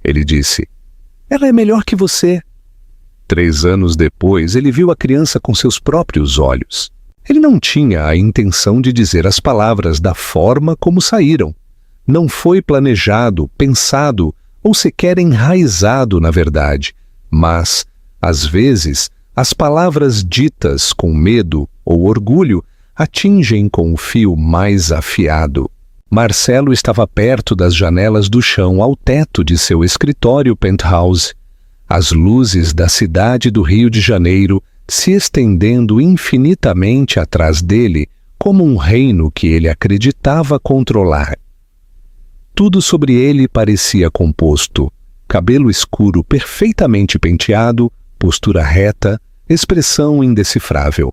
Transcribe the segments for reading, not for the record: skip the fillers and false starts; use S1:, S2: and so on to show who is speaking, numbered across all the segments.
S1: ele disse. Ela é melhor que você. 3 anos depois, ele viu a criança com seus próprios olhos. Ele não tinha a intenção de dizer as palavras da forma como saíram. Não foi planejado, pensado ou sequer enraizado na verdade. Mas, às vezes, as palavras ditas com medo ou orgulho atingem com o fio mais afiado. Marcelo estava perto das janelas do chão ao teto de seu escritório penthouse. As luzes da cidade do Rio de Janeiro se estendendo infinitamente atrás dele como um reino que ele acreditava controlar. Tudo sobre ele parecia composto: cabelo escuro perfeitamente penteado, postura reta, expressão indecifrável.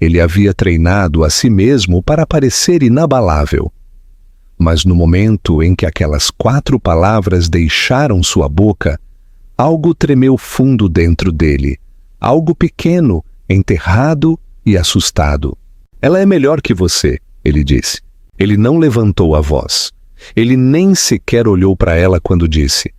S1: Ele havia treinado a si mesmo para parecer inabalável. Mas no momento em que aquelas 4 palavras deixaram sua boca, algo tremeu fundo dentro dele, algo pequeno, enterrado e assustado. Ela é melhor que você, ele disse. Ele não levantou a voz. Ele nem sequer olhou para ela quando disse.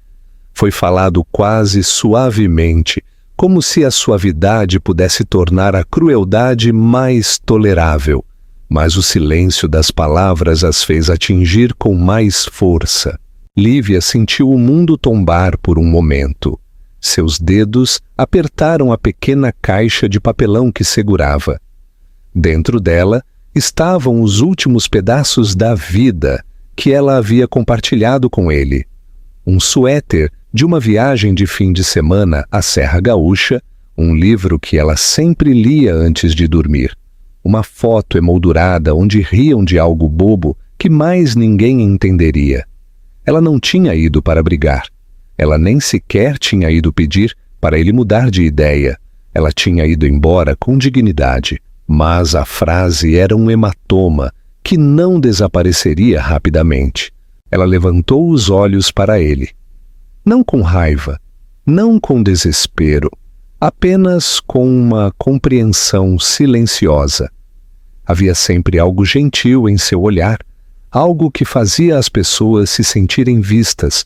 S1: Foi falado quase suavemente, como se a suavidade pudesse tornar a crueldade mais tolerável. Mas o silêncio das palavras as fez atingir com mais força. Lívia sentiu o mundo tombar por um momento. Seus dedos apertaram a pequena caixa de papelão que segurava. Dentro dela estavam os últimos pedaços da vida que ela havia compartilhado com ele. Um suéter de uma viagem de fim de semana à Serra Gaúcha, um livro que ela sempre lia antes de dormir, uma foto emoldurada onde riam de algo bobo que mais ninguém entenderia. Ela não tinha ido para brigar. Ela nem sequer tinha ido pedir para ele mudar de ideia. Ela tinha ido embora com dignidade, mas a frase era um hematoma que não desapareceria rapidamente. Ela levantou os olhos para ele. Não com raiva, não com desespero, apenas com uma compreensão silenciosa. Havia sempre algo gentil em seu olhar, algo que fazia as pessoas se sentirem vistas.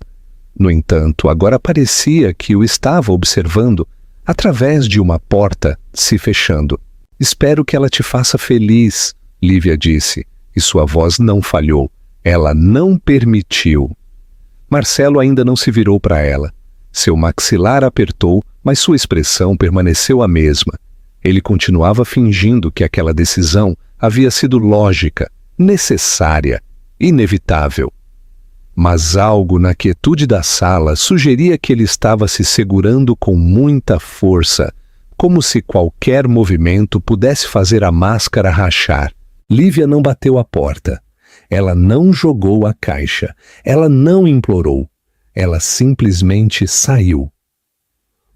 S1: No entanto, agora parecia que o estava observando através de uma porta se fechando. Espero que ela te faça feliz, Lívia disse, e sua voz não falhou. Ela não permitiu. Marcelo ainda não se virou para ela. Seu maxilar apertou, mas sua expressão permaneceu a mesma. Ele continuava fingindo que aquela decisão havia sido lógica, necessária, inevitável. Mas algo na quietude da sala sugeria que ele estava se segurando com muita força, como se qualquer movimento pudesse fazer a máscara rachar. Lívia não bateu a porta. Ela não jogou a caixa. Ela não implorou. Ela simplesmente saiu.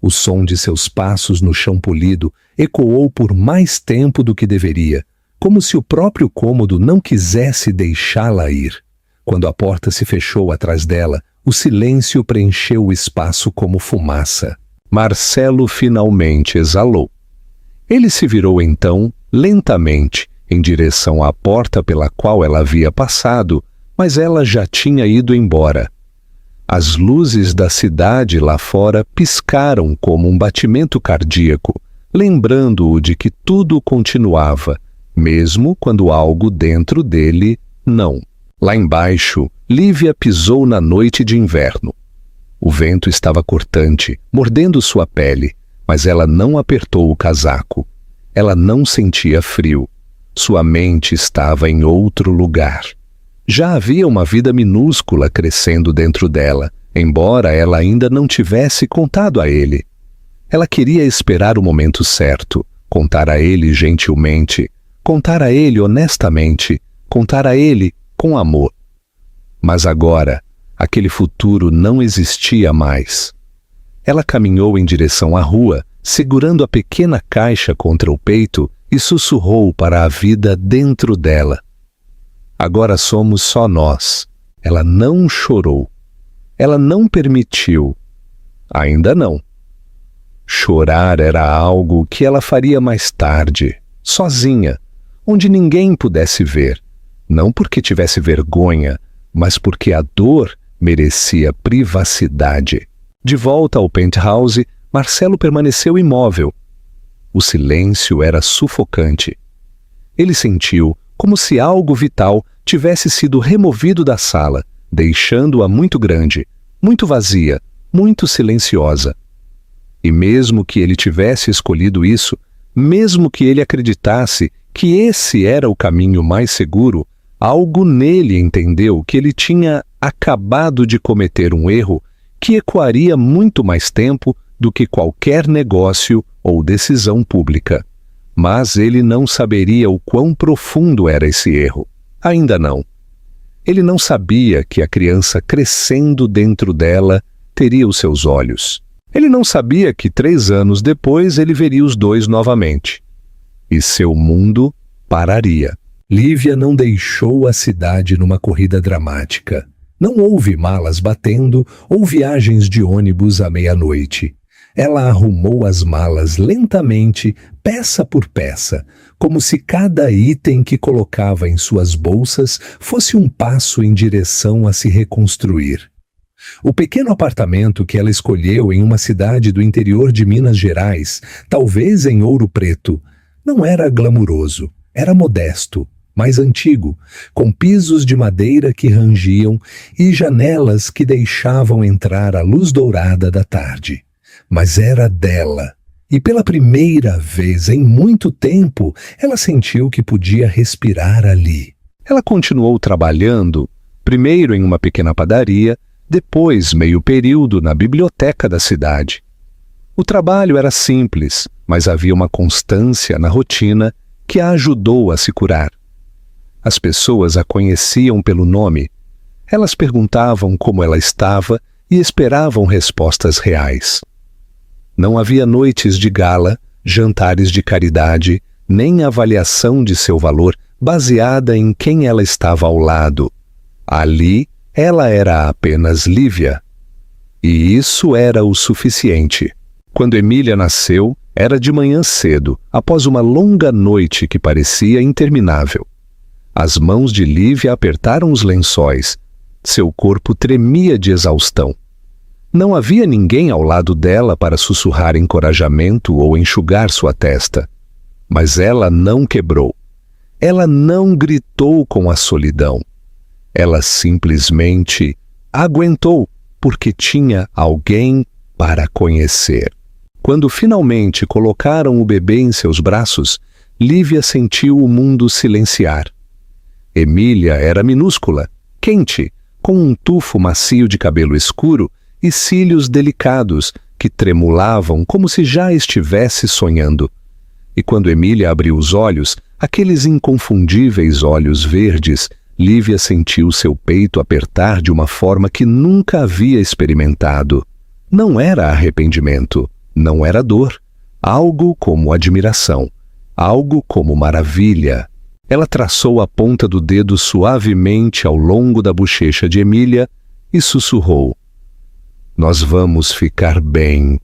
S1: O som de seus passos no chão polido ecoou por mais tempo do que deveria, como se o próprio cômodo não quisesse deixá-la ir. Quando a porta se fechou atrás dela, o silêncio preencheu o espaço como fumaça. Marcelo finalmente exalou. Ele se virou então, lentamente, em direção à porta pela qual ela havia passado, mas ela já tinha ido embora. As luzes da cidade lá fora piscaram como um batimento cardíaco, lembrando-o de que tudo continuava, mesmo quando algo dentro dele não. Lá embaixo, Lívia pisou na noite de inverno. O vento estava cortante, mordendo sua pele, mas ela não apertou o casaco. Ela não sentia frio. Sua mente estava em outro lugar. Já havia uma vida minúscula crescendo dentro dela, embora ela ainda não tivesse contado a ele. Ela queria esperar o momento certo, contar a ele gentilmente, contar a ele honestamente, contar a ele com amor. Mas agora, aquele futuro não existia mais. Ela caminhou em direção à rua, segurando a pequena caixa contra o peito e sussurrou para a vida dentro dela. Agora somos só nós. Ela não chorou. Ela não permitiu. Ainda não. Chorar era algo que ela faria mais tarde, sozinha, onde ninguém pudesse ver. Não porque tivesse vergonha, mas porque a dor Merecia privacidade. De volta ao penthouse, Marcelo permaneceu imóvel. O silêncio era sufocante. Ele sentiu como se algo vital tivesse sido removido da sala, deixando-a muito grande, muito vazia, muito silenciosa. E mesmo que ele tivesse escolhido isso, mesmo que ele acreditasse que esse era o caminho mais seguro, algo nele entendeu que ele tinha acabado de cometer um erro que ecoaria muito mais tempo do que qualquer negócio ou decisão pública. Mas ele não saberia o quão profundo era esse erro. Ainda não. Ele não sabia que a criança crescendo dentro dela teria os seus olhos. Ele não sabia que 3 anos depois ele veria os dois novamente. E seu mundo pararia. Lívia não deixou a cidade numa corrida dramática. Não houve malas batendo ou viagens de ônibus à meia-noite. Ela arrumou as malas lentamente, peça por peça, como se cada item que colocava em suas bolsas fosse um passo em direção a se reconstruir. O pequeno apartamento que ela escolheu em uma cidade do interior de Minas Gerais, talvez em Ouro Preto, não era glamuroso, era modesto, mais antigo, com pisos de madeira que rangiam e janelas que deixavam entrar a luz dourada da tarde. Mas era dela, e pela primeira vez em muito tempo, ela sentiu que podia respirar ali. Ela continuou trabalhando, primeiro em uma pequena padaria, depois meio período na biblioteca da cidade. O trabalho era simples, mas havia uma constância na rotina que a ajudou a se curar. As pessoas a conheciam pelo nome. Elas perguntavam como ela estava e esperavam respostas reais. Não havia noites de gala, jantares de caridade, nem avaliação de seu valor baseada em quem ela estava ao lado. Ali, ela era apenas Lívia. E isso era o suficiente. Quando Emília nasceu, era de manhã cedo, após uma longa noite que parecia interminável. As mãos de Lívia apertaram os lençóis. Seu corpo tremia de exaustão. Não havia ninguém ao lado dela para sussurrar encorajamento ou enxugar sua testa. Mas ela não quebrou. Ela não gritou com a solidão. Ela simplesmente aguentou, porque tinha alguém para conhecer. Quando finalmente colocaram o bebê em seus braços, Lívia sentiu o mundo silenciar. Emília era minúscula, quente, com um tufo macio de cabelo escuro e cílios delicados que tremulavam como se já estivesse sonhando. E quando Emília abriu os olhos, aqueles inconfundíveis olhos verdes, Lívia sentiu seu peito apertar de uma forma que nunca havia experimentado. Não era arrependimento, não era dor, algo como admiração, algo como maravilha. Ela traçou a ponta do dedo suavemente ao longo da bochecha de Emília e sussurrou: "Nós vamos ficar bem.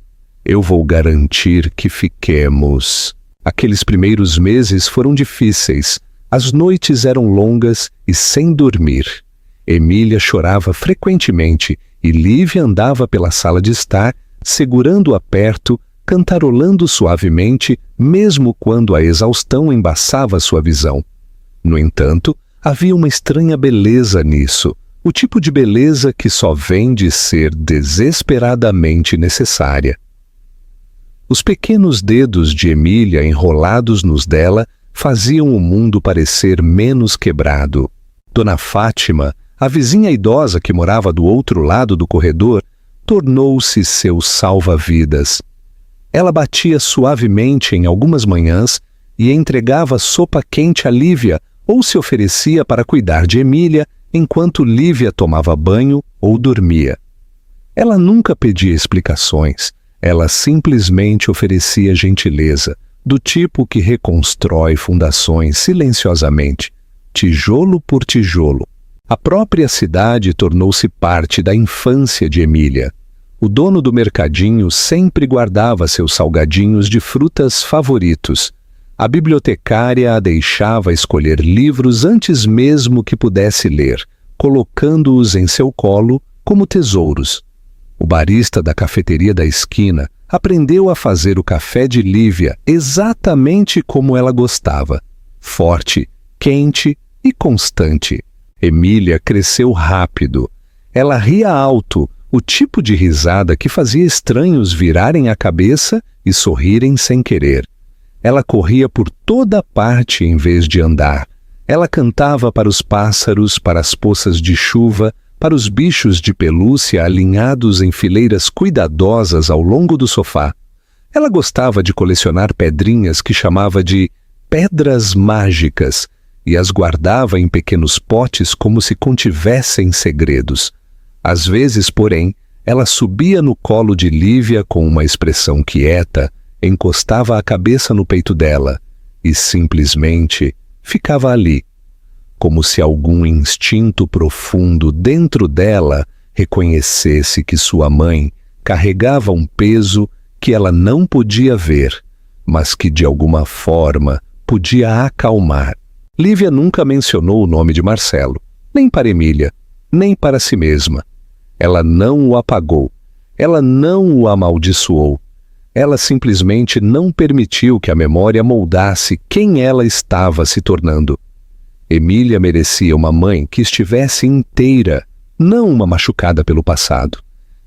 S1: Eu vou garantir que fiquemos." Aqueles primeiros meses foram difíceis. As noites eram longas e sem dormir. Emília chorava frequentemente e Lívia andava pela sala de estar, segurando-a perto, cantarolando suavemente, mesmo quando a exaustão embaçava sua visão. No entanto, havia uma estranha beleza nisso, o tipo de beleza que só vem de ser desesperadamente necessária. Os pequenos dedos de Emília enrolados nos dela faziam o mundo parecer menos quebrado. Dona Fátima, a vizinha idosa que morava do outro lado do corredor, tornou-se seu salva-vidas. Ela batia suavemente em algumas manhãs e entregava sopa quente a Lívia ou se oferecia para cuidar de Emília enquanto Lívia tomava banho ou dormia. Ela nunca pedia explicações, ela simplesmente oferecia gentileza, do tipo que reconstrói fundações silenciosamente, tijolo por tijolo. A própria cidade tornou-se parte da infância de Emília. O dono do mercadinho sempre guardava seus salgadinhos de frutas favoritos. A bibliotecária a deixava escolher livros antes mesmo que pudesse ler, colocando-os em seu colo como tesouros. O barista da cafeteria da esquina aprendeu a fazer o café de Lívia exatamente como ela gostava: forte, quente e constante. Emília cresceu rápido. Ela ria alto, o tipo de risada que fazia estranhos virarem a cabeça e sorrirem sem querer. Ela corria por toda parte em vez de andar. Ela cantava para os pássaros, para as poças de chuva, para os bichos de pelúcia alinhados em fileiras cuidadosas ao longo do sofá. Ela gostava de colecionar pedrinhas que chamava de pedras mágicas e as guardava em pequenos potes como se contivessem segredos. Às vezes, porém, ela subia no colo de Lívia com uma expressão quieta, encostava a cabeça no peito dela e simplesmente ficava ali, como se algum instinto profundo dentro dela reconhecesse que sua mãe carregava um peso que ela não podia ver, mas que de alguma forma podia acalmar. Lívia nunca mencionou o nome de Marcelo, nem para Emília, nem para si mesma. Ela não o apagou, ela não o amaldiçoou. Ela simplesmente não permitiu que a memória moldasse quem ela estava se tornando. Emília merecia uma mãe que estivesse inteira, não uma machucada pelo passado.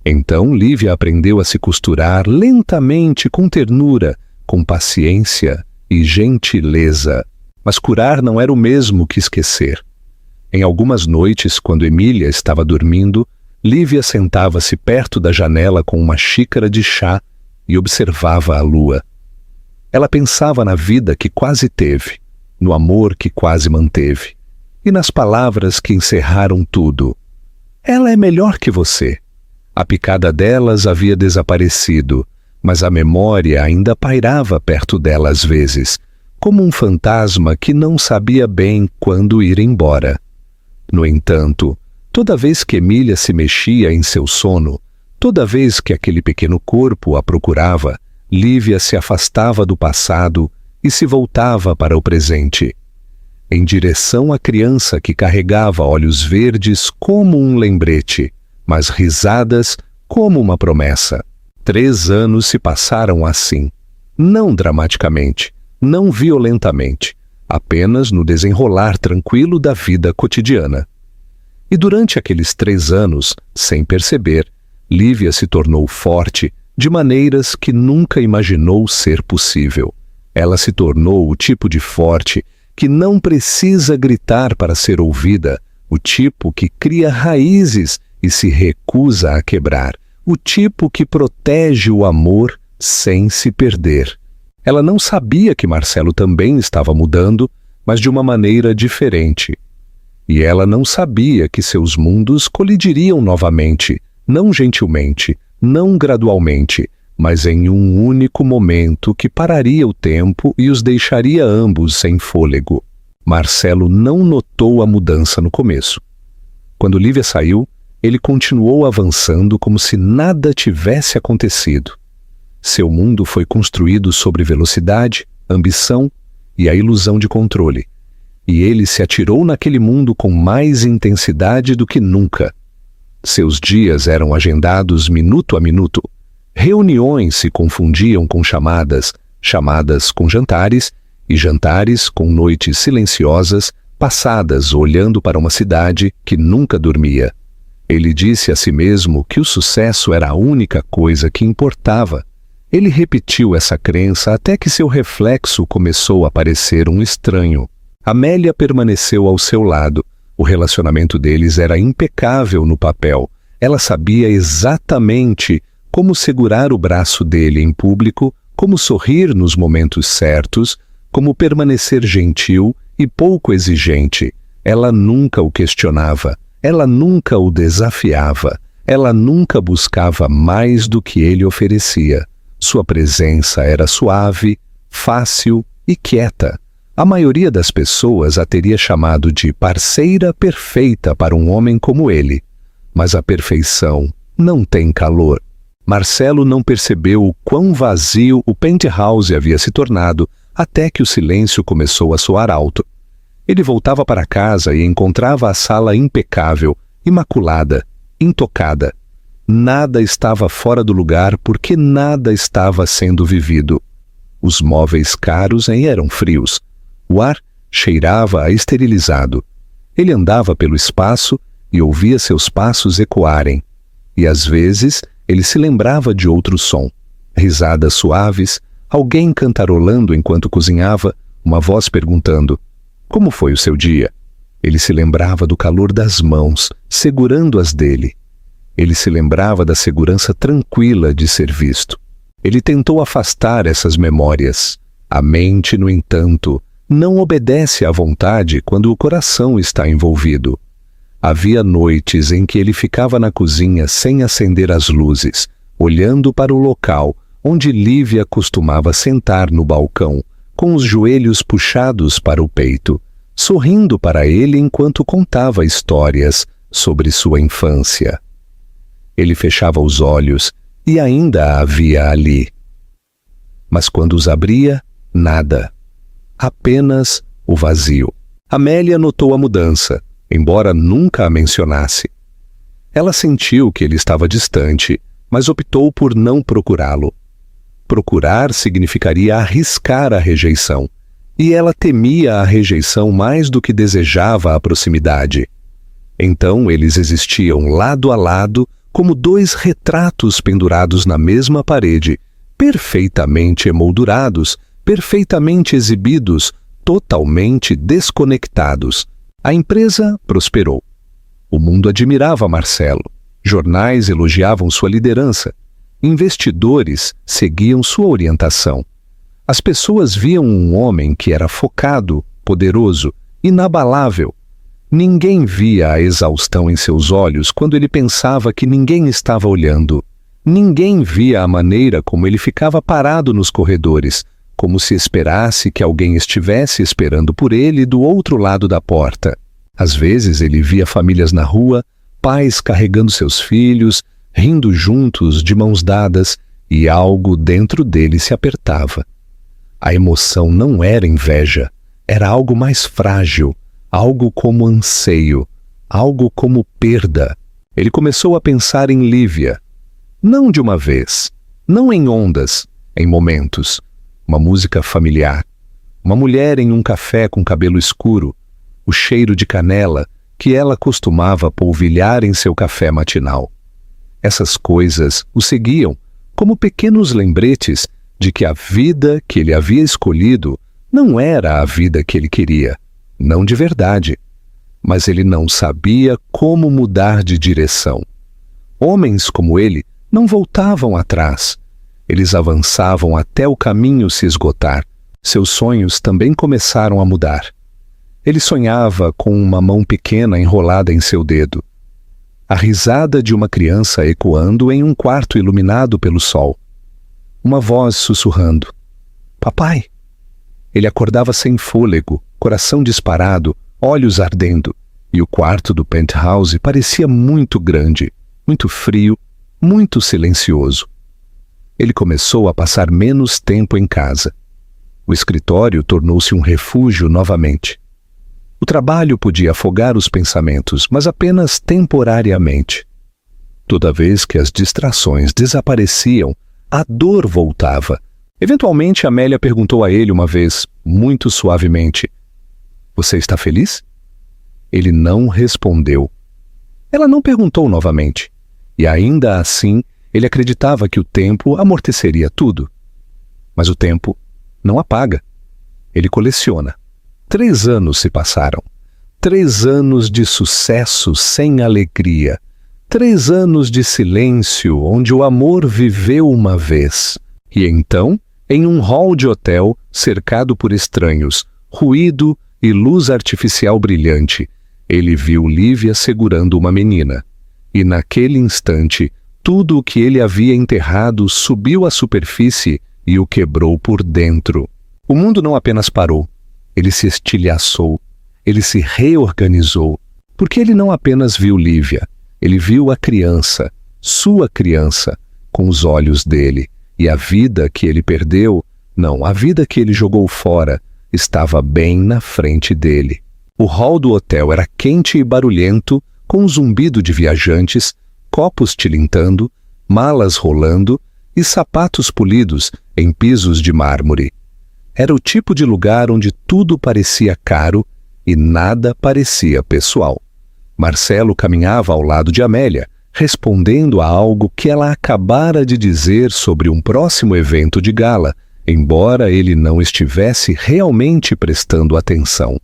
S1: Então Lívia aprendeu a se costurar lentamente, com ternura, com paciência e gentileza. Mas curar não era o mesmo que esquecer. Em algumas noites, quando Emília estava dormindo, Lívia sentava-se perto da janela com uma xícara de chá e observava a lua. Ela pensava na vida que quase teve, no amor que quase manteve, e nas palavras que encerraram tudo. Ela é melhor que você. A picada delas havia desaparecido, mas a memória ainda pairava perto dela às vezes, como um fantasma que não sabia bem quando ir embora. No entanto, toda vez que Emília se mexia em seu sono, toda vez que aquele pequeno corpo a procurava, Lívia se afastava do passado e se voltava para o presente, em direção à criança que carregava olhos verdes como um lembrete, mas risadas como uma promessa. 3 anos se passaram assim, não dramaticamente, não violentamente, apenas no desenrolar tranquilo da vida cotidiana. E durante aqueles 3 anos, sem perceber, Lívia se tornou forte de maneiras que nunca imaginou ser possível. Ela se tornou o tipo de forte que não precisa gritar para ser ouvida, o tipo que cria raízes e se recusa a quebrar, o tipo que protege o amor sem se perder. Ela não sabia que Marcelo também estava mudando, mas de uma maneira diferente. E ela não sabia que seus mundos colidiriam novamente, não gentilmente, não gradualmente, mas em um único momento que pararia o tempo e os deixaria ambos sem fôlego. Marcelo não notou a mudança no começo. Quando Lívia saiu, ele continuou avançando como se nada tivesse acontecido. Seu mundo foi construído sobre velocidade, ambição e a ilusão de controle. E ele se atirou naquele mundo com mais intensidade do que nunca. Seus dias eram agendados minuto a minuto. Reuniões se confundiam com chamadas, chamadas com jantares, e jantares com noites silenciosas, passadas olhando para uma cidade que nunca dormia. Ele disse a si mesmo que o sucesso era a única coisa que importava. Ele repetiu essa crença até que seu reflexo começou a parecer um estranho. Amélia permaneceu ao seu lado. O relacionamento deles era impecável no papel. Ela sabia exatamente como segurar o braço dele em público, como sorrir nos momentos certos, como permanecer gentil e pouco exigente. Ela nunca o questionava, ela nunca o desafiava, ela nunca buscava mais do que ele oferecia. Sua presença era suave, fácil e quieta. A maioria das pessoas a teria chamado de parceira perfeita para um homem como ele. Mas a perfeição não tem calor. Marcelo não percebeu o quão vazio o penthouse havia se tornado até que o silêncio começou a soar alto. Ele voltava para casa e encontrava a sala impecável, imaculada. intocada. Nada estava fora do lugar porque nada estava sendo vivido. Os móveis caros eram frios. O ar cheirava a esterilizado. Ele andava pelo espaço e ouvia seus passos ecoarem. E às vezes ele se lembrava de outro som. Risadas suaves, alguém cantarolando enquanto cozinhava, uma voz perguntando: "Como foi o seu dia?" Ele se lembrava do calor das mãos, segurando as dele. Ele se lembrava da segurança tranquila de ser visto. Ele tentou afastar essas memórias. A mente, no entanto, não obedece à vontade quando o coração está envolvido. Havia noites em que ele ficava na cozinha sem acender as luzes, olhando para o local onde Lívia costumava sentar no balcão, com os joelhos puxados para o peito, sorrindo para ele enquanto contava histórias sobre sua infância. Ele fechava os olhos e ainda a havia ali. Mas quando os abria, nada. Apenas o vazio. Amélia notou a mudança, embora nunca a mencionasse. Ela sentiu que ele estava distante, mas optou por não procurá-lo. Procurar significaria arriscar a rejeição, e ela temia a rejeição mais do que desejava a proximidade. Então eles existiam lado a lado, como dois retratos pendurados na mesma parede, perfeitamente emoldurados, perfeitamente exibidos, totalmente desconectados. A empresa prosperou. O mundo admirava Marcelo. Jornais elogiavam sua liderança. Investidores seguiam sua orientação. As pessoas viam um homem que era focado, poderoso, inabalável. Ninguém via a exaustão em seus olhos quando ele pensava que ninguém estava olhando. Ninguém via a maneira como ele ficava parado nos corredores, como se esperasse que alguém estivesse esperando por ele do outro lado da porta. Às vezes ele via famílias na rua, pais carregando seus filhos, rindo juntos de mãos dadas, e algo dentro dele se apertava. A emoção não era inveja, era algo mais frágil, algo como anseio, algo como perda. Ele começou a pensar em Lívia. Não de uma vez, não em ondas, em momentos. Uma música familiar, uma mulher em um café com cabelo escuro, o cheiro de canela que ela costumava polvilhar em seu café matinal. Essas coisas o seguiam como pequenos lembretes de que a vida que ele havia escolhido não era a vida que ele queria, não de verdade, mas ele não sabia como mudar de direção. Homens como ele não voltavam atrás. Eles avançavam até o caminho se esgotar. Seus sonhos também começaram a mudar. Ele sonhava com uma mão pequena enrolada em seu dedo. A risada de uma criança ecoando em um quarto iluminado pelo sol. Uma voz sussurrando: "Papai!" Ele acordava sem fôlego, coração disparado, olhos ardendo, e o quarto do penthouse parecia muito grande, muito frio, muito silencioso. Ele começou a passar menos tempo em casa. O escritório tornou-se um refúgio novamente. O trabalho podia afogar os pensamentos, mas apenas temporariamente. Toda vez que as distrações desapareciam, a dor voltava. Eventualmente, Amélia perguntou a ele uma vez, muito suavemente: "Você está feliz?" Ele não respondeu. Ela não perguntou novamente. E ainda assim, ele acreditava que o tempo amorteceria tudo. Mas o tempo não apaga. Ele coleciona. 3 anos se passaram. 3 anos de sucesso sem alegria. 3 anos de silêncio onde o amor viveu uma vez. E então, em um hall de hotel, cercado por estranhos, ruído e luz artificial brilhante, ele viu Lívia segurando uma menina. E naquele instante, tudo o que ele havia enterrado subiu à superfície e o quebrou por dentro. O mundo não apenas parou, ele se estilhaçou, ele se reorganizou, porque ele não apenas viu Lívia, ele viu a criança, sua criança, com os olhos dele, e a vida que ele perdeu, não, a vida que ele jogou fora, estava bem na frente dele. O hall do hotel era quente e barulhento, com um zumbido de viajantes, copos tilintando, malas rolando e sapatos polidos em pisos de mármore. Era o tipo de lugar onde tudo parecia caro e nada parecia pessoal. Marcelo caminhava ao lado de Amélia, respondendo a algo que ela acabara de dizer sobre um próximo evento de gala, embora ele não estivesse realmente prestando atenção.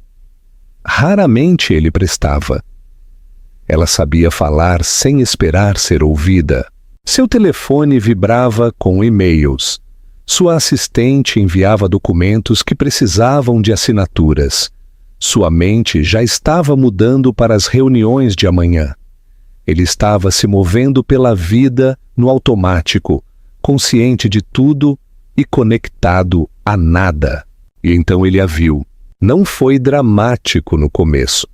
S1: Raramente ele prestava. Ela sabia falar sem esperar ser ouvida. Seu telefone vibrava com e-mails. Sua assistente enviava documentos que precisavam de assinaturas. Sua mente já estava mudando para as reuniões de amanhã. Ele estava se movendo pela vida no automático, consciente de tudo e conectado a nada. E então ele a viu. Não foi dramático no começo.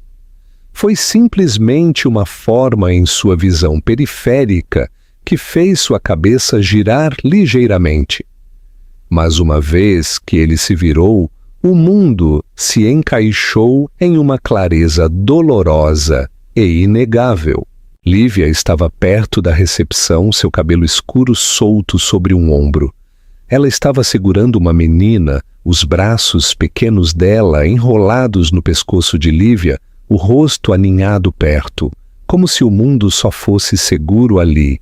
S1: Foi simplesmente uma forma em sua visão periférica que fez sua cabeça girar ligeiramente. Mas uma vez que ele se virou, o mundo se encaixou em uma clareza dolorosa e inegável. Lívia estava perto da recepção, seu cabelo escuro solto sobre um ombro. Ela estava segurando uma menina, os braços pequenos dela enrolados no pescoço de Lívia, o rosto aninhado perto, como se o mundo só fosse seguro ali.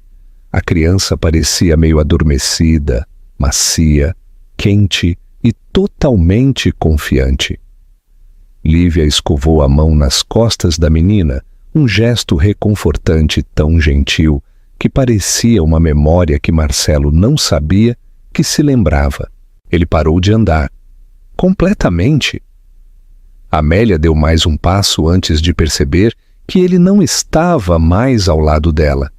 S1: A criança parecia meio adormecida, macia, quente e totalmente confiante. Lívia escovou a mão nas costas da menina, um gesto reconfortante tão gentil que parecia uma memória que Marcelo não sabia que se lembrava. Ele parou de andar. Completamente. Amélia deu mais um passo antes de perceber que ele não estava mais ao lado dela.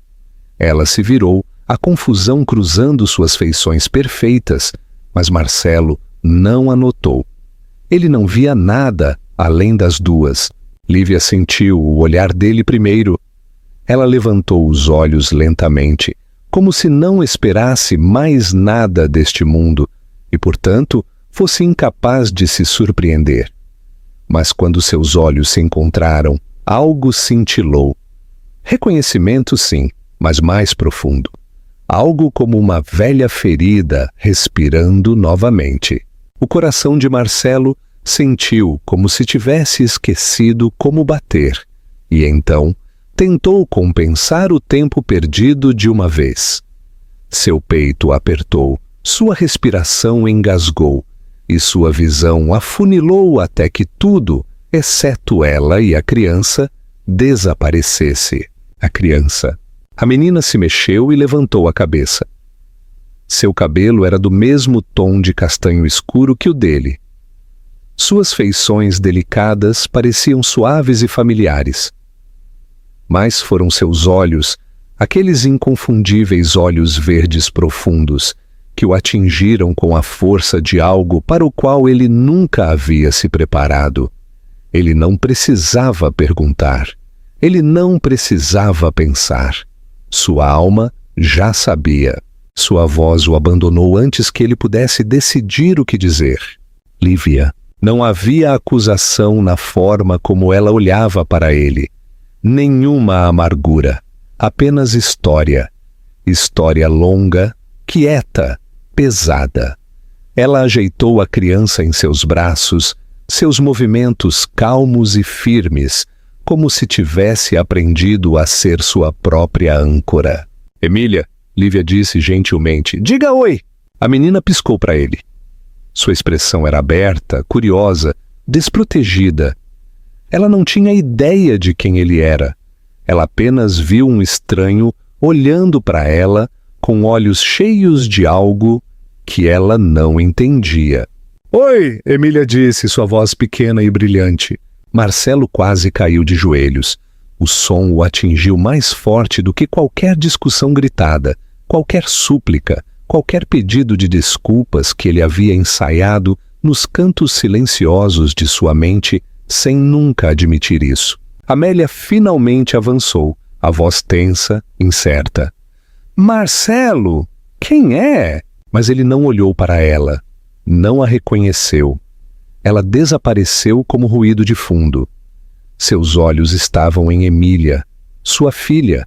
S1: Ela se virou, a confusão cruzando suas feições perfeitas, mas Marcelo não a notou. Ele não via nada além das duas. Lívia sentiu o olhar dele primeiro. Ela levantou os olhos lentamente, como se não esperasse mais nada deste mundo e, portanto, fosse incapaz de se surpreender. Mas quando seus olhos se encontraram, algo cintilou. Reconhecimento, sim, mas mais profundo. Algo como uma velha ferida respirando novamente. O coração de Marcelo sentiu como se tivesse esquecido como bater, e então tentou compensar o tempo perdido de uma vez. Seu peito apertou, sua respiração engasgou, e sua visão afunilou até que tudo, exceto ela e a criança, desaparecesse. A criança. A menina se mexeu e levantou a cabeça. Seu cabelo era do mesmo tom de castanho escuro que o dele. Suas feições delicadas pareciam suaves e familiares. Mas foram seus olhos, aqueles inconfundíveis olhos verdes profundos, que o atingiram com a força de algo para o qual ele nunca havia se preparado. Ele não precisava perguntar. Ele não precisava pensar. Sua alma já sabia. Sua voz o abandonou antes que ele pudesse decidir o que dizer. Lívia. Não havia acusação na forma como ela olhava para ele. Nenhuma amargura. Apenas história. História longa, quieta, pesada. Ela ajeitou a criança em seus braços, seus movimentos calmos e firmes, como se tivesse aprendido a ser sua própria âncora. Emília, Lívia disse gentilmente, diga oi! A menina piscou para ele. Sua expressão era aberta, curiosa, desprotegida. Ela não tinha ideia de quem ele era. Ela apenas viu um estranho olhando para ela com olhos cheios de algo que ela não entendia. Oi, Emília disse, sua voz pequena e brilhante. Marcelo quase caiu de joelhos. O som o atingiu mais forte do que qualquer discussão gritada, qualquer súplica, qualquer pedido de desculpas que ele havia ensaiado nos cantos silenciosos de sua mente sem nunca admitir isso. Amélia finalmente avançou, a voz tensa, incerta. Marcelo! Quem é? Mas ele não olhou para ela, não a reconheceu. Ela desapareceu como ruído de fundo. Seus olhos estavam em Emília, sua filha,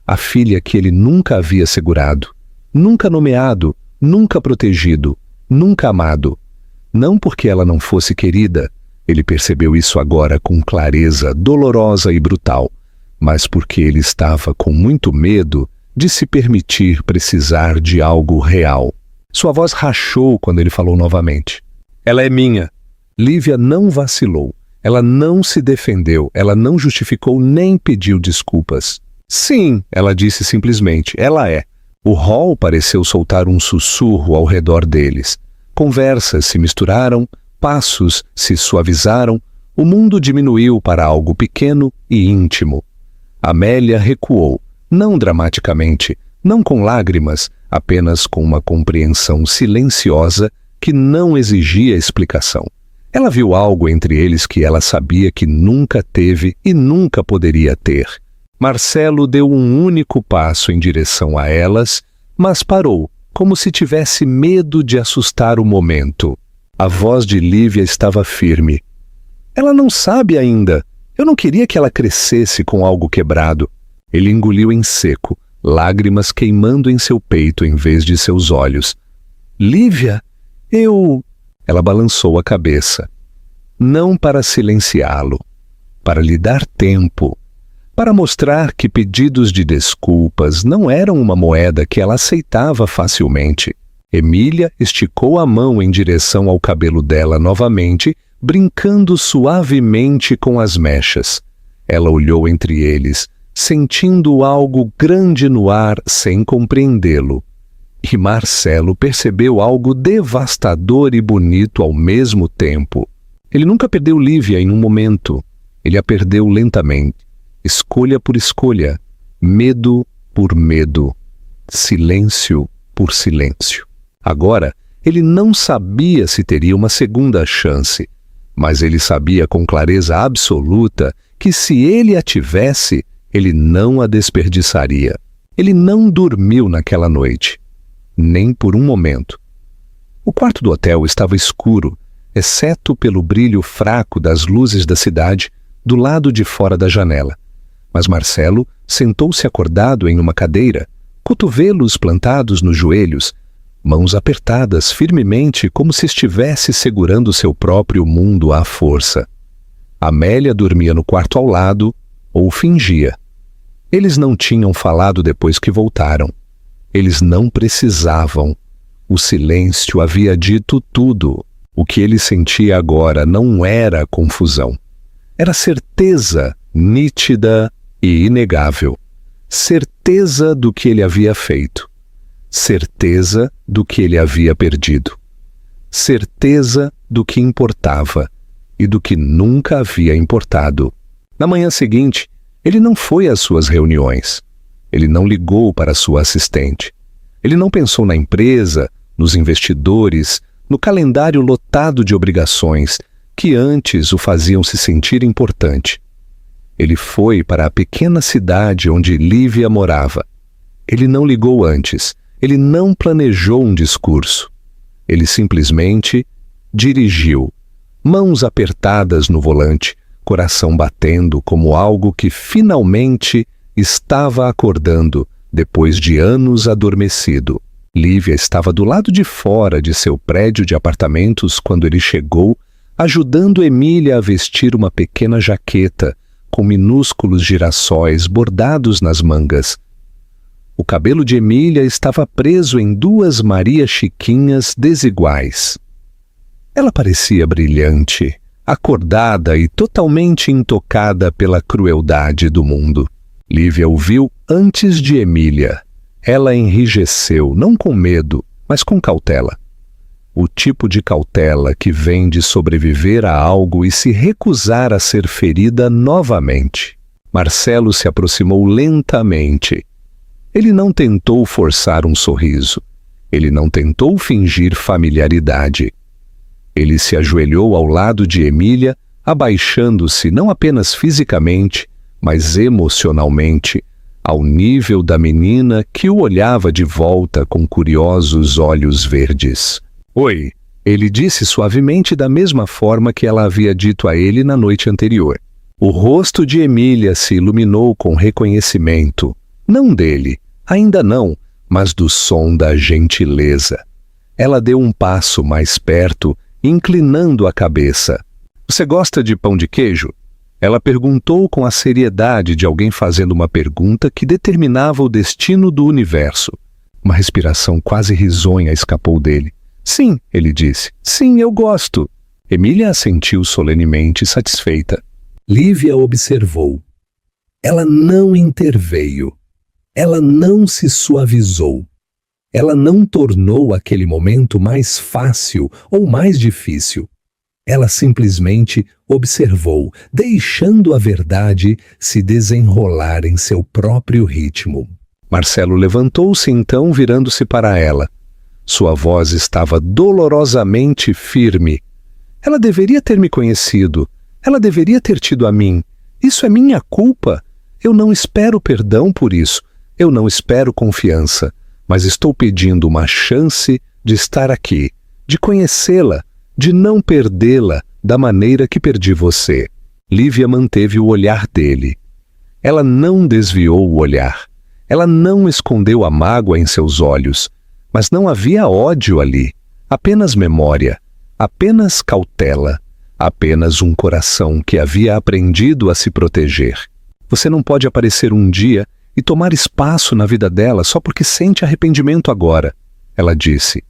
S1: a filha que ele nunca havia segurado, nunca nomeado, nunca protegido, nunca amado. Não porque ela não fosse querida, ele percebeu isso agora com clareza dolorosa e brutal, mas porque ele estava com muito medo de se permitir precisar de algo real. Sua voz rachou quando ele falou novamente. Ela é minha. Lívia não vacilou. Ela não se defendeu. Ela não justificou nem pediu desculpas. Sim, ela disse simplesmente. Ela é. O hall pareceu soltar um sussurro ao redor deles. Conversas se misturaram, passos se suavizaram, o mundo diminuiu para algo pequeno e íntimo. Amélia recuou, não dramaticamente, não com lágrimas, apenas com uma compreensão silenciosa que não exigia explicação. Ela viu algo entre eles que ela sabia que nunca teve e nunca poderia ter. Marcelo deu um único passo em direção a elas, mas parou, como se tivesse medo de assustar o momento. A voz de Lívia estava firme. Ela não sabe ainda. Eu não queria que ela crescesse com algo quebrado. Ele engoliu em seco, lágrimas queimando em seu peito em vez de seus olhos. Lívia, Ela balançou a cabeça. Não para silenciá-lo, para lhe dar tempo, para mostrar que pedidos de desculpas não eram uma moeda que ela aceitava facilmente. Emília esticou a mão em direção ao cabelo dela novamente, brincando suavemente com as mechas. Ela olhou entre eles, sentindo algo grande no ar sem compreendê-lo. E Marcelo percebeu algo devastador e bonito ao mesmo tempo. Ele nunca perdeu Lívia em um momento. Ele a perdeu lentamente. Escolha por escolha, medo por medo, silêncio por silêncio. Agora, ele não sabia se teria uma segunda chance, mas ele sabia com clareza absoluta que se ele a tivesse, ele não a desperdiçaria. Ele não dormiu naquela noite, nem por um momento. O quarto do hotel estava escuro, exceto pelo brilho fraco das luzes da cidade do lado de fora da janela. Mas Marcelo sentou-se acordado em uma cadeira, cotovelos plantados nos joelhos, mãos apertadas firmemente como se estivesse segurando seu próprio mundo à força. Amélia dormia no quarto ao lado, ou fingia. Eles não tinham falado depois que voltaram. Eles não precisavam. O silêncio havia dito tudo. O que ele sentia agora não era confusão. Era certeza nítida e inegável. Certeza do que ele havia feito. Certeza do que ele havia perdido. Certeza do que importava e do que nunca havia importado. Na manhã seguinte, ele não foi às suas reuniões. Ele não ligou para sua assistente. Ele não pensou na empresa, nos investidores, no calendário lotado de obrigações que antes o faziam se sentir importante. Ele foi para a pequena cidade onde Lívia morava. Ele não ligou antes, ele não planejou um discurso. Ele simplesmente dirigiu, mãos apertadas no volante, coração batendo como algo que finalmente estava acordando depois de anos adormecido. Lívia estava do lado de fora de seu prédio de apartamentos quando ele chegou, ajudando Emília a vestir uma pequena jaqueta com minúsculos girassóis bordados nas mangas. O cabelo de Emília estava preso em duas Maria Chiquinhas desiguais. Ela parecia brilhante, acordada e totalmente intocada pela crueldade do mundo. Lívia o viu antes de Emília. Ela enrijeceu, não com medo, mas com cautela. O tipo de cautela que vem de sobreviver a algo e se recusar a ser ferida novamente. Marcelo se aproximou lentamente. Ele não tentou forçar um sorriso. Ele não tentou fingir familiaridade. Ele se ajoelhou ao lado de Emília, abaixando-se não apenas fisicamente, mas emocionalmente, ao nível da menina que o olhava de volta com curiosos olhos verdes. Oi, ele disse suavemente da mesma forma que ela havia dito a ele na noite anterior. O rosto de Emília se iluminou com reconhecimento. Não dele, ainda não, mas do som da gentileza. Ela deu um passo mais perto, inclinando a cabeça. Você gosta de pão de queijo? Ela perguntou com a seriedade de alguém fazendo uma pergunta que determinava o destino do universo. Uma respiração quase risonha escapou dele. Sim, ele disse. Sim, eu gosto. Emília assentiu solenemente, satisfeita. Lívia observou. Ela não interveio. Ela não se suavizou. Ela não tornou aquele momento mais fácil ou mais difícil. Ela simplesmente observou, deixando a verdade se desenrolar em seu próprio ritmo. Marcelo levantou-se então, virando-se para ela. Sua voz estava dolorosamente firme. Ela deveria ter me conhecido. Ela deveria ter tido a mim. Isso é minha culpa. Eu não espero perdão por isso. Eu não espero confiança. Mas estou pedindo uma chance de estar aqui, de conhecê-la, de não perdê-la da maneira que perdi você. Lívia manteve o olhar dele. Ela não desviou o olhar. Ela não escondeu a mágoa em seus olhos. Mas não havia ódio ali. Apenas memória. Apenas cautela. Apenas um coração que havia aprendido a se proteger. Você não pode aparecer um dia e tomar espaço na vida dela só porque sente arrependimento agora, ela disse.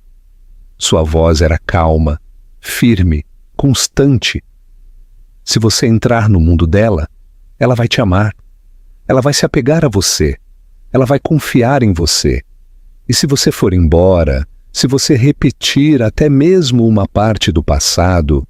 S1: Sua voz era calma, firme, constante. Se você entrar no mundo dela, ela vai te amar. Ela vai se apegar a você. Ela vai confiar em você. E se você for embora, se você repetir até mesmo uma parte do passado,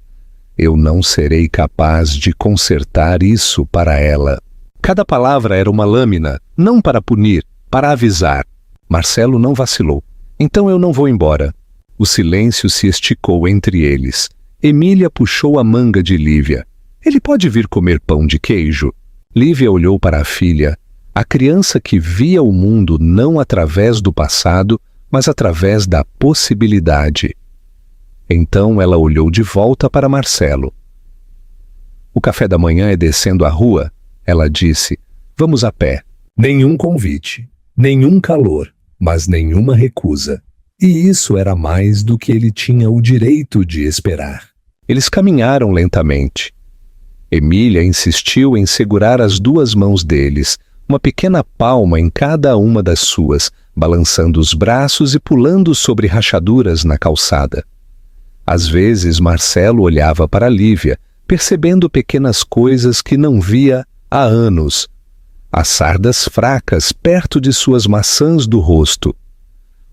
S1: eu não serei capaz de consertar isso para ela. Cada palavra era uma lâmina, não para punir, para avisar. Marcelo não vacilou. Então eu não vou embora. O silêncio se esticou entre eles. Emília puxou a manga de Lívia. Ele pode vir comer pão de queijo? Lívia olhou para a filha, a criança que via o mundo não através do passado, mas através da possibilidade. Então ela olhou de volta para Marcelo. O café da manhã é descendo a rua, ela disse. Vamos a pé. Nenhum convite, nenhum calor, mas nenhuma recusa. E isso era mais do que ele tinha o direito de esperar. Eles caminharam lentamente. Emília insistiu em segurar as duas mãos deles, uma pequena palma em cada uma das suas, balançando os braços e pulando sobre rachaduras na calçada. Às vezes Marcelo olhava para Lívia, percebendo pequenas coisas que não via há anos. As sardas fracas perto de suas maçãs do rosto.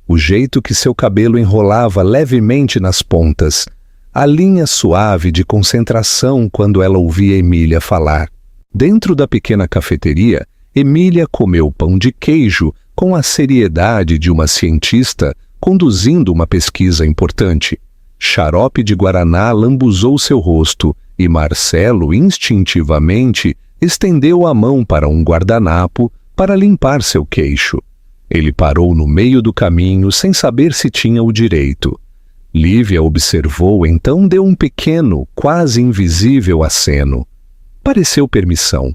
S1: O jeito que seu cabelo enrolava levemente nas pontas. A linha suave de concentração quando ela ouvia Emília falar. Dentro da pequena cafeteria, Emília comeu pão de queijo com a seriedade de uma cientista conduzindo uma pesquisa importante. Xarope de guaraná lambuzou seu rosto e Marcelo, instintivamente, estendeu a mão para um guardanapo para limpar seu queixo. Ele parou no meio do caminho sem saber se tinha o direito. Lívia observou, então deu um pequeno, quase invisível aceno. Pareceu permissão.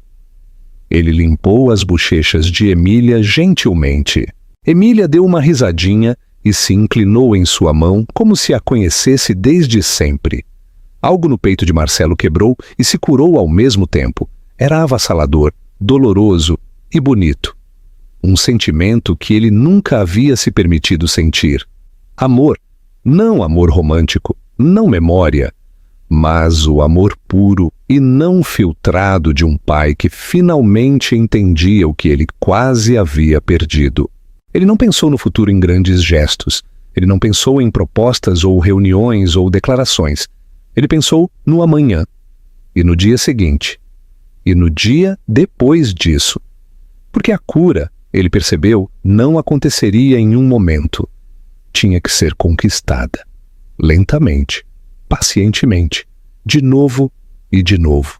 S1: Ele limpou as bochechas de Emília gentilmente. Emília deu uma risadinha e se inclinou em sua mão como se a conhecesse desde sempre. Algo no peito de Marcelo quebrou e se curou ao mesmo tempo. Era avassalador, doloroso e bonito. Um sentimento que ele nunca havia se permitido sentir. Amor. Não amor romântico, não memória, mas o amor puro e não filtrado de um pai que finalmente entendia o que ele quase havia perdido. Ele não pensou no futuro em grandes gestos. Ele não pensou em propostas ou reuniões ou declarações. Ele pensou no amanhã, e no dia seguinte, e no dia depois disso. Porque a cura, ele percebeu, não aconteceria em um momento. Tinha que ser conquistada, lentamente, pacientemente, de novo e de novo.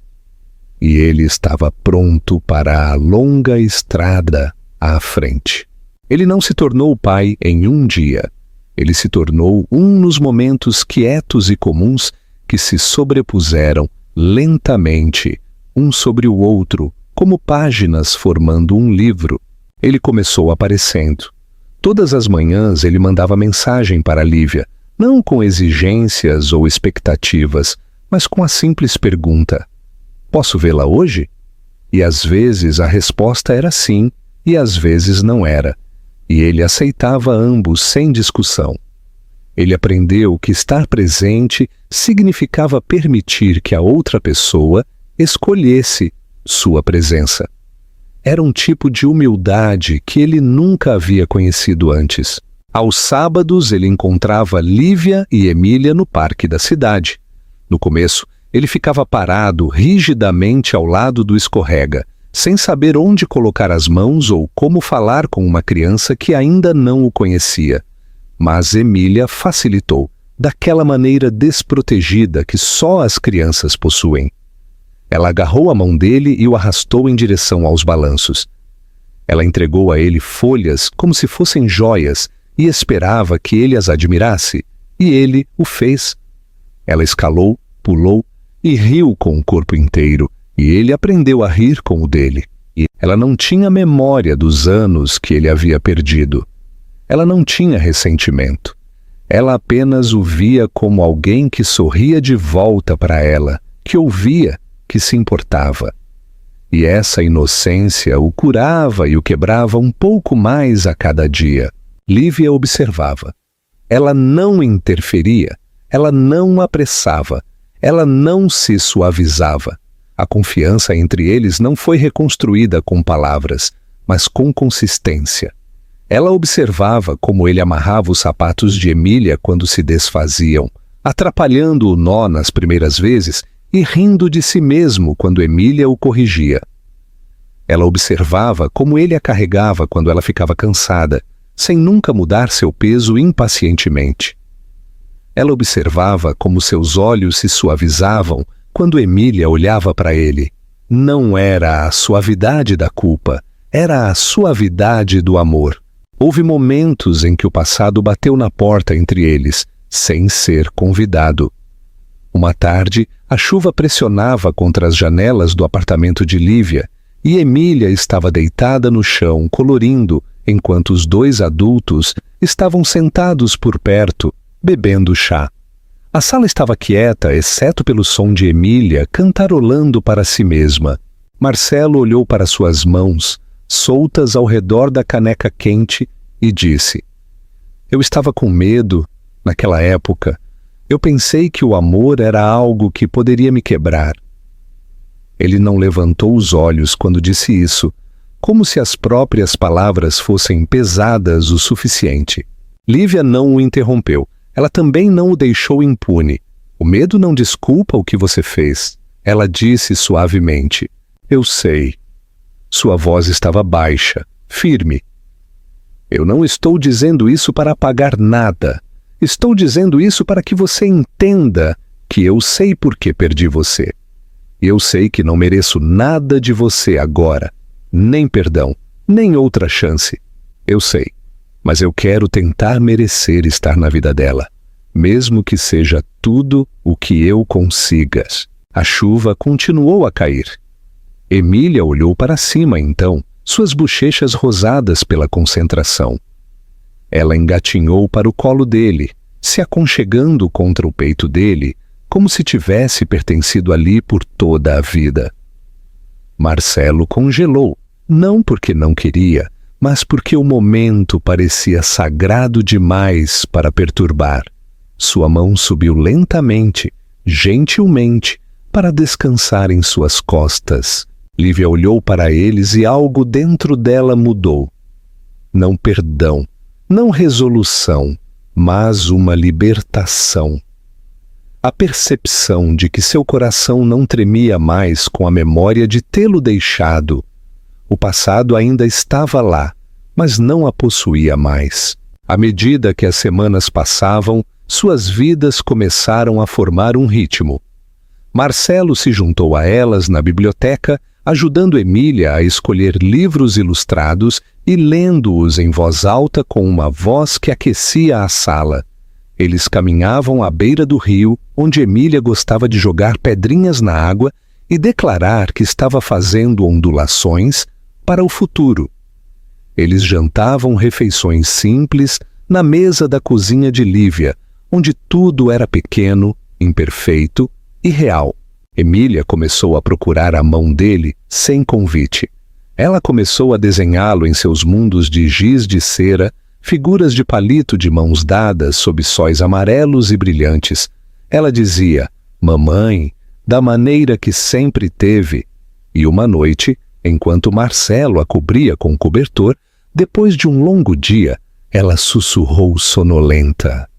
S1: E ele estava pronto para a longa estrada à frente. Ele não se tornou pai em um dia. Ele se tornou um nos momentos quietos e comuns que se sobrepuseram lentamente, um sobre o outro, como páginas formando um livro. Ele começou aparecendo. Todas as manhãs ele mandava mensagem para Lívia, não com exigências ou expectativas, mas com a simples pergunta: posso vê-la hoje? E às vezes a resposta era sim, e às vezes não era. E ele aceitava ambos sem discussão. Ele aprendeu que estar presente significava permitir que a outra pessoa escolhesse sua presença. Era um tipo de humildade que ele nunca havia conhecido antes. Aos sábados ele encontrava Lívia e Emília no parque da cidade. No começo, ele ficava parado rigidamente ao lado do escorrega, sem saber onde colocar as mãos ou como falar com uma criança que ainda não o conhecia. Mas Emília facilitou, daquela maneira desprotegida que só as crianças possuem. Ela agarrou a mão dele e o arrastou em direção aos balanços. Ela entregou a ele folhas como se fossem joias e esperava que ele as admirasse, e ele o fez. Ela escalou, pulou e riu com o corpo inteiro, e ele aprendeu a rir com o dele. E ela não tinha memória dos anos que ele havia perdido. Ela não tinha ressentimento. Ela apenas o via como alguém que sorria de volta para ela, que ouvia, que se importava. E essa inocência o curava e o quebrava um pouco mais a cada dia. Lívia observava. Ela não interferia, ela não apressava, ela não se suavizava. A confiança entre eles não foi reconstruída com palavras, mas com consistência. Ela observava como ele amarrava os sapatos de Emília quando se desfaziam, atrapalhando o nó nas primeiras vezes e rindo de si mesmo quando Emília o corrigia. Ela observava como ele a carregava quando ela ficava cansada, sem nunca mudar seu peso impacientemente. Ela observava como seus olhos se suavizavam quando Emília olhava para ele. Não era a suavidade da culpa, era a suavidade do amor. Houve momentos em que o passado bateu na porta entre eles, sem ser convidado. Uma tarde, a chuva pressionava contra as janelas do apartamento de Lívia e Emília estava deitada no chão, colorindo, enquanto os dois adultos estavam sentados por perto, bebendo chá. A sala estava quieta, exceto pelo som de Emília cantarolando para si mesma. Marcelo olhou para suas mãos, soltas ao redor da caneca quente, e disse: eu estava com medo, naquela época. Eu pensei que o amor era algo que poderia me quebrar. Ele não levantou os olhos quando disse isso, como se as próprias palavras fossem pesadas o suficiente. Lívia não o interrompeu. Ela também não o deixou impune. O medo não desculpa o que você fez. Ela disse suavemente: eu sei. Sua voz estava baixa, firme. Eu não estou dizendo isso para apagar nada. Estou dizendo isso para que você entenda que eu sei por que perdi você. Eu sei que não mereço nada de você agora, nem perdão, nem outra chance. Eu sei, mas eu quero tentar merecer estar na vida dela, mesmo que seja tudo o que eu consiga. A chuva continuou a cair. Emília olhou para cima então, suas bochechas rosadas pela concentração. Ela engatinhou para o colo dele, se aconchegando contra o peito dele, como se tivesse pertencido ali por toda a vida. Marcelo congelou, não porque não queria, mas porque o momento parecia sagrado demais para perturbar. Sua mão subiu lentamente, gentilmente, para descansar em suas costas. Lívia olhou para eles e algo dentro dela mudou. Não perdão, não resolução, mas uma libertação. A percepção de que seu coração não tremia mais com a memória de tê-lo deixado. O passado ainda estava lá, mas não a possuía mais. À medida que as semanas passavam, suas vidas começaram a formar um ritmo. Marcelo se juntou a elas na biblioteca, ajudando Emília a escolher livros ilustrados e lendo-os em voz alta com uma voz que aquecia a sala. Eles caminhavam à beira do rio, onde Emília gostava de jogar pedrinhas na água e declarar que estava fazendo ondulações para o futuro. Eles jantavam refeições simples na mesa da cozinha de Lívia, onde tudo era pequeno, imperfeito e real. Emília começou a procurar a mão dele sem convite. Ela começou a desenhá-lo em seus mundos de giz de cera, figuras de palito de mãos dadas sob sóis amarelos e brilhantes. Ela dizia, mamãe, da maneira que sempre teve. E uma noite, enquanto Marcelo a cobria com o cobertor, depois de um longo dia, ela sussurrou sonolenta.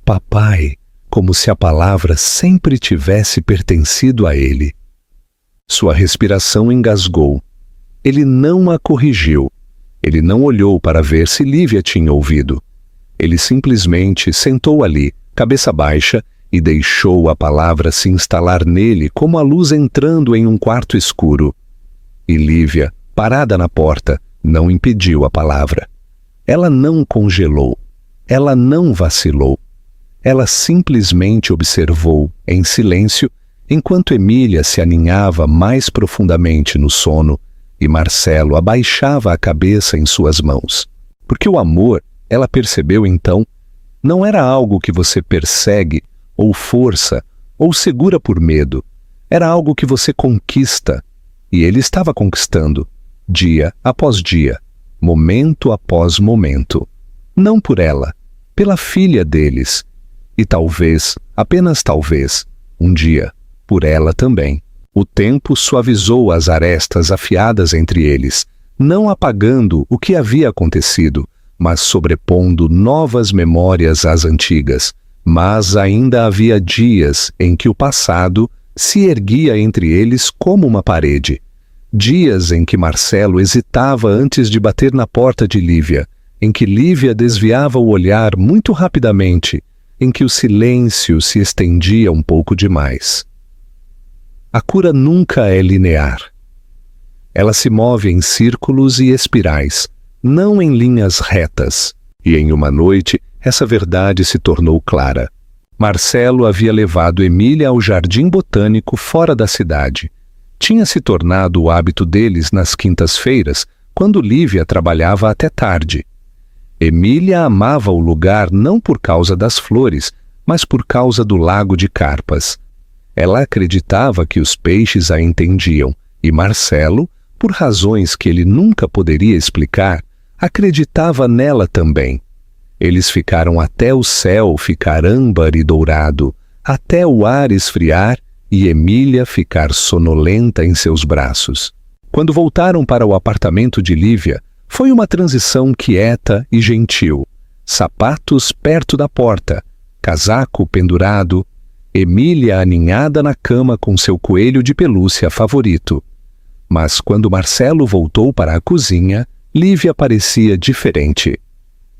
S1: Papai, como se a palavra sempre tivesse pertencido a ele. Sua respiração engasgou. Ele não a corrigiu. Ele não olhou para ver se Lívia tinha ouvido. Ele simplesmente sentou ali, cabeça baixa, e deixou a palavra se instalar nele como a luz entrando em um quarto escuro. E Lívia, parada na porta, não impediu a palavra. Ela não congelou. Ela não vacilou. Ela simplesmente observou, em silêncio, enquanto Emília se aninhava mais profundamente no sono e Marcelo abaixava a cabeça em suas mãos. Porque o amor, ela percebeu então, não era algo que você persegue, ou força, ou segura por medo. Era algo que você conquista. E ele estava conquistando, dia após dia, momento após momento. Não por ela, pela filha deles. E talvez, apenas talvez, um dia, por ela também. O tempo suavizou as arestas afiadas entre eles, não apagando o que havia acontecido, mas sobrepondo novas memórias às antigas. Mas ainda havia dias em que o passado se erguia entre eles como uma parede. Dias em que Marcelo hesitava antes de bater na porta de Lívia, em que Lívia desviava o olhar muito rapidamente, em que o silêncio se estendia um pouco demais. A cura nunca é linear. Ela se move em círculos e espirais, não em linhas retas. E em uma noite, essa verdade se tornou clara. Marcelo havia levado Emília ao jardim botânico fora da cidade. Tinha se tornado o hábito deles nas quintas-feiras, quando Lívia trabalhava até tarde. Emília amava o lugar não por causa das flores, mas por causa do lago de carpas. Ela acreditava que os peixes a entendiam, e Marcelo, por razões que ele nunca poderia explicar, acreditava nela também. Eles ficaram até o céu ficar âmbar e dourado, até o ar esfriar e Emília ficar sonolenta em seus braços. Quando voltaram para o apartamento de Lívia, foi uma transição quieta e gentil. Sapatos perto da porta, casaco pendurado, Emília aninhada na cama com seu coelho de pelúcia favorito. Mas quando Marcelo voltou para a cozinha, Lívia parecia diferente.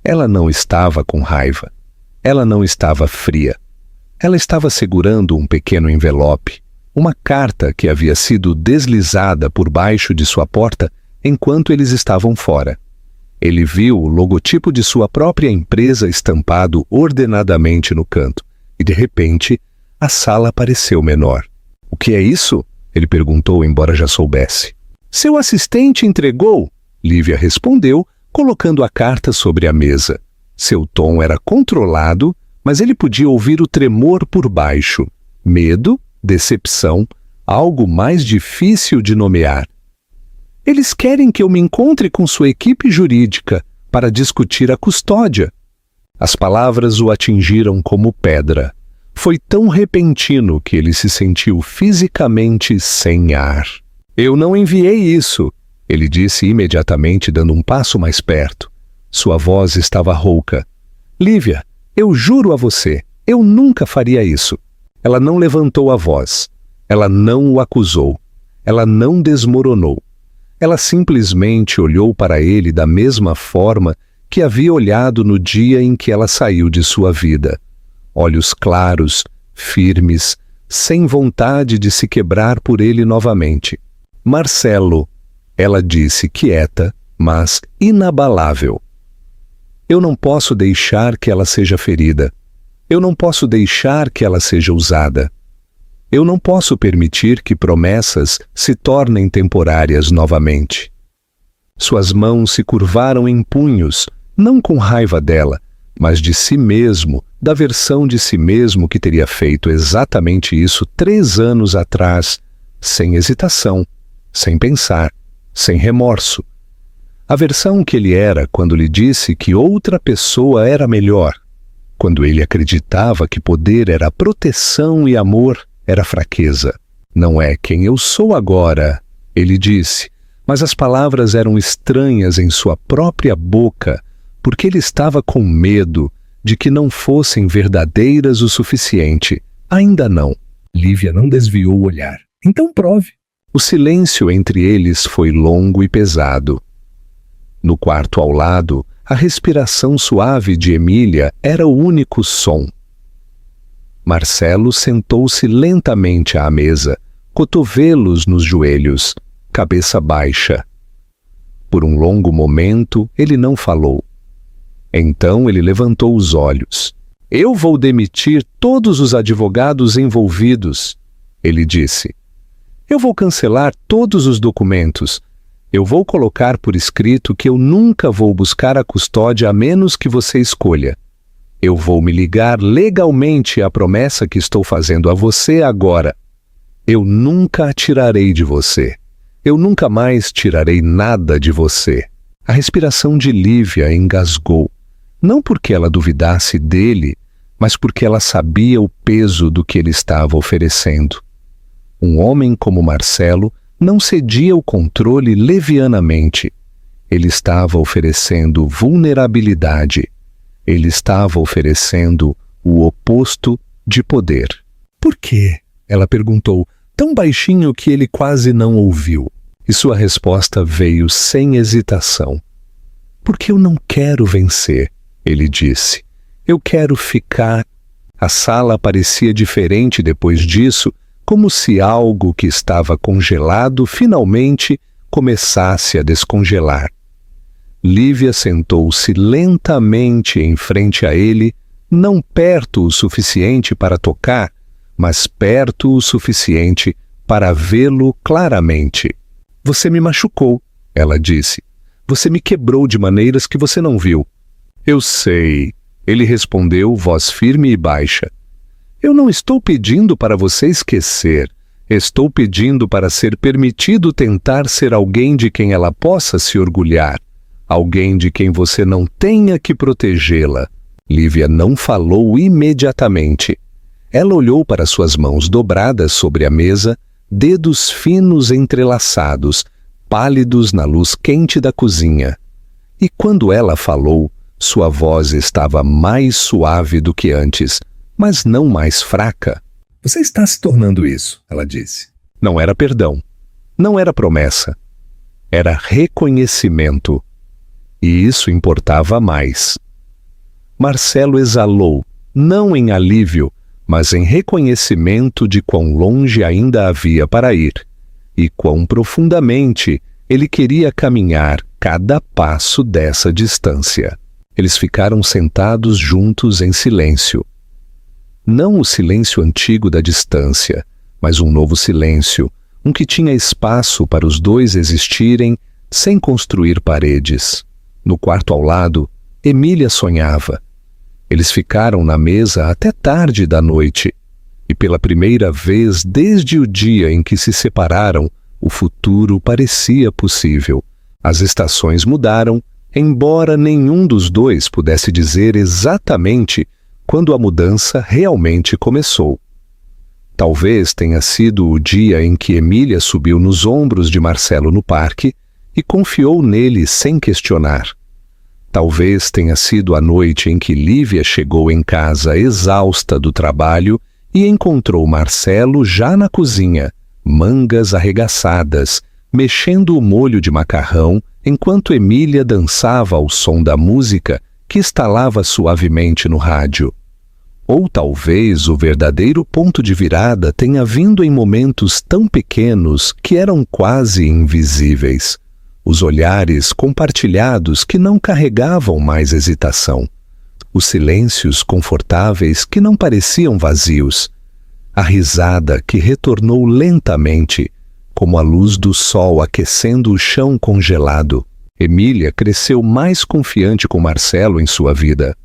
S1: Ela não estava com raiva. Ela não estava fria. Ela estava segurando um pequeno envelope, uma carta que havia sido deslizada por baixo de sua porta enquanto eles estavam fora. Ele viu o logotipo de sua própria empresa estampado ordenadamente no canto, e de repente, a sala pareceu menor. "O que é isso?" ele perguntou, embora já soubesse. "Seu assistente entregou", Lívia respondeu, colocando a carta sobre a mesa. Seu tom era controlado, mas ele podia ouvir o tremor por baixo. Medo, decepção, algo mais difícil de nomear. "Eles querem que eu me encontre com sua equipe jurídica para discutir a custódia." As palavras o atingiram como pedra. Foi tão repentino que ele se sentiu fisicamente sem ar. "Eu não enviei isso", ele disse imediatamente, dando um passo mais perto. Sua voz estava rouca. "Lívia, eu juro a você, eu nunca faria isso." Ela não levantou a voz. Ela não o acusou. Ela não desmoronou. Ela simplesmente olhou para ele da mesma forma que havia olhado no dia em que ela saiu de sua vida. Olhos claros, firmes, sem vontade de se quebrar por ele novamente. "Marcelo", ela disse quieta, mas inabalável. "Eu não posso deixar que ela seja ferida. Eu não posso deixar que ela seja usada. Eu não posso permitir que promessas se tornem temporárias novamente." Suas mãos se curvaram em punhos, não com raiva dela, mas de si mesmo, da versão de si mesmo que teria feito exatamente isso 3 anos atrás, sem hesitação, sem pensar, sem remorso. A versão que ele era quando lhe disse que outra pessoa era melhor, quando ele acreditava que poder era proteção e amor era fraqueza. Não é quem eu sou agora, ele disse, mas as palavras eram estranhas em sua própria boca, porque ele estava com medo de que não fossem verdadeiras o suficiente. Ainda não. Lívia não desviou o olhar. Então prove. O silêncio entre eles foi longo e pesado. No quarto ao lado, a respiração suave de Emília era o único som. Marcelo sentou-se lentamente à mesa, cotovelos nos joelhos, cabeça baixa. Por um longo momento, ele não falou. Então ele levantou os olhos. Eu vou demitir todos os advogados envolvidos, ele disse. Eu vou cancelar todos os documentos. Eu vou colocar por escrito que eu nunca vou buscar a custódia a menos que você escolha. Eu vou me ligar legalmente à promessa que estou fazendo a você agora. Eu nunca a tirarei de você. Eu nunca mais tirarei nada de você. A respiração de Lívia engasgou. Não porque ela duvidasse dele, mas porque ela sabia o peso do que ele estava oferecendo. Um homem como Marcelo não cedia o controle levianamente. Ele estava oferecendo vulnerabilidade. Ele estava oferecendo o oposto de poder. Por quê? Ela perguntou, tão baixinho que ele quase não ouviu. E sua resposta veio sem hesitação. Porque eu não quero vencer, ele disse. Eu quero ficar. A sala parecia diferente depois disso, como se algo que estava congelado finalmente começasse a descongelar. Lívia sentou-se lentamente em frente a ele, não perto o suficiente para tocar, mas perto o suficiente para vê-lo claramente. Você me machucou, ela disse. Você me quebrou de maneiras que você não viu. Eu sei, ele respondeu, voz firme e baixa. Eu não estou pedindo para você esquecer. Estou pedindo para ser permitido tentar ser alguém de quem ela possa se orgulhar. Alguém de quem você não tenha que protegê-la. Lívia não falou imediatamente. Ela olhou para suas mãos dobradas sobre a mesa, dedos finos entrelaçados, pálidos na luz quente da cozinha. E quando ela falou, sua voz estava mais suave do que antes, mas não mais fraca. Você está se tornando isso, ela disse. Não era perdão. Não era promessa. Era reconhecimento. E isso importava mais. Marcelo exalou, não em alívio, mas em reconhecimento de quão longe ainda havia para ir, e quão profundamente ele queria caminhar cada passo dessa distância. Eles ficaram sentados juntos em silêncio. Não o silêncio antigo da distância, mas um novo silêncio, um que tinha espaço para os dois existirem sem construir paredes. No quarto ao lado, Emília sonhava. Eles ficaram na mesa até tarde da noite, e pela primeira vez desde o dia em que se separaram, o futuro parecia possível. As estações mudaram, embora nenhum dos dois pudesse dizer exatamente quando a mudança realmente começou. Talvez tenha sido o dia em que Emília subiu nos ombros de Marcelo no parque e confiou nele sem questionar. Talvez tenha sido a noite em que Lívia chegou em casa exausta do trabalho e encontrou Marcelo já na cozinha, mangas arregaçadas, mexendo o molho de macarrão enquanto Emília dançava ao som da música que estalava suavemente no rádio. Ou talvez o verdadeiro ponto de virada tenha vindo em momentos tão pequenos que eram quase invisíveis. Os olhares compartilhados que não carregavam mais hesitação. Os silêncios confortáveis que não pareciam vazios. A risada que retornou lentamente, como a luz do sol aquecendo o chão congelado. Emília cresceu mais confiante com Marcelo em sua vida.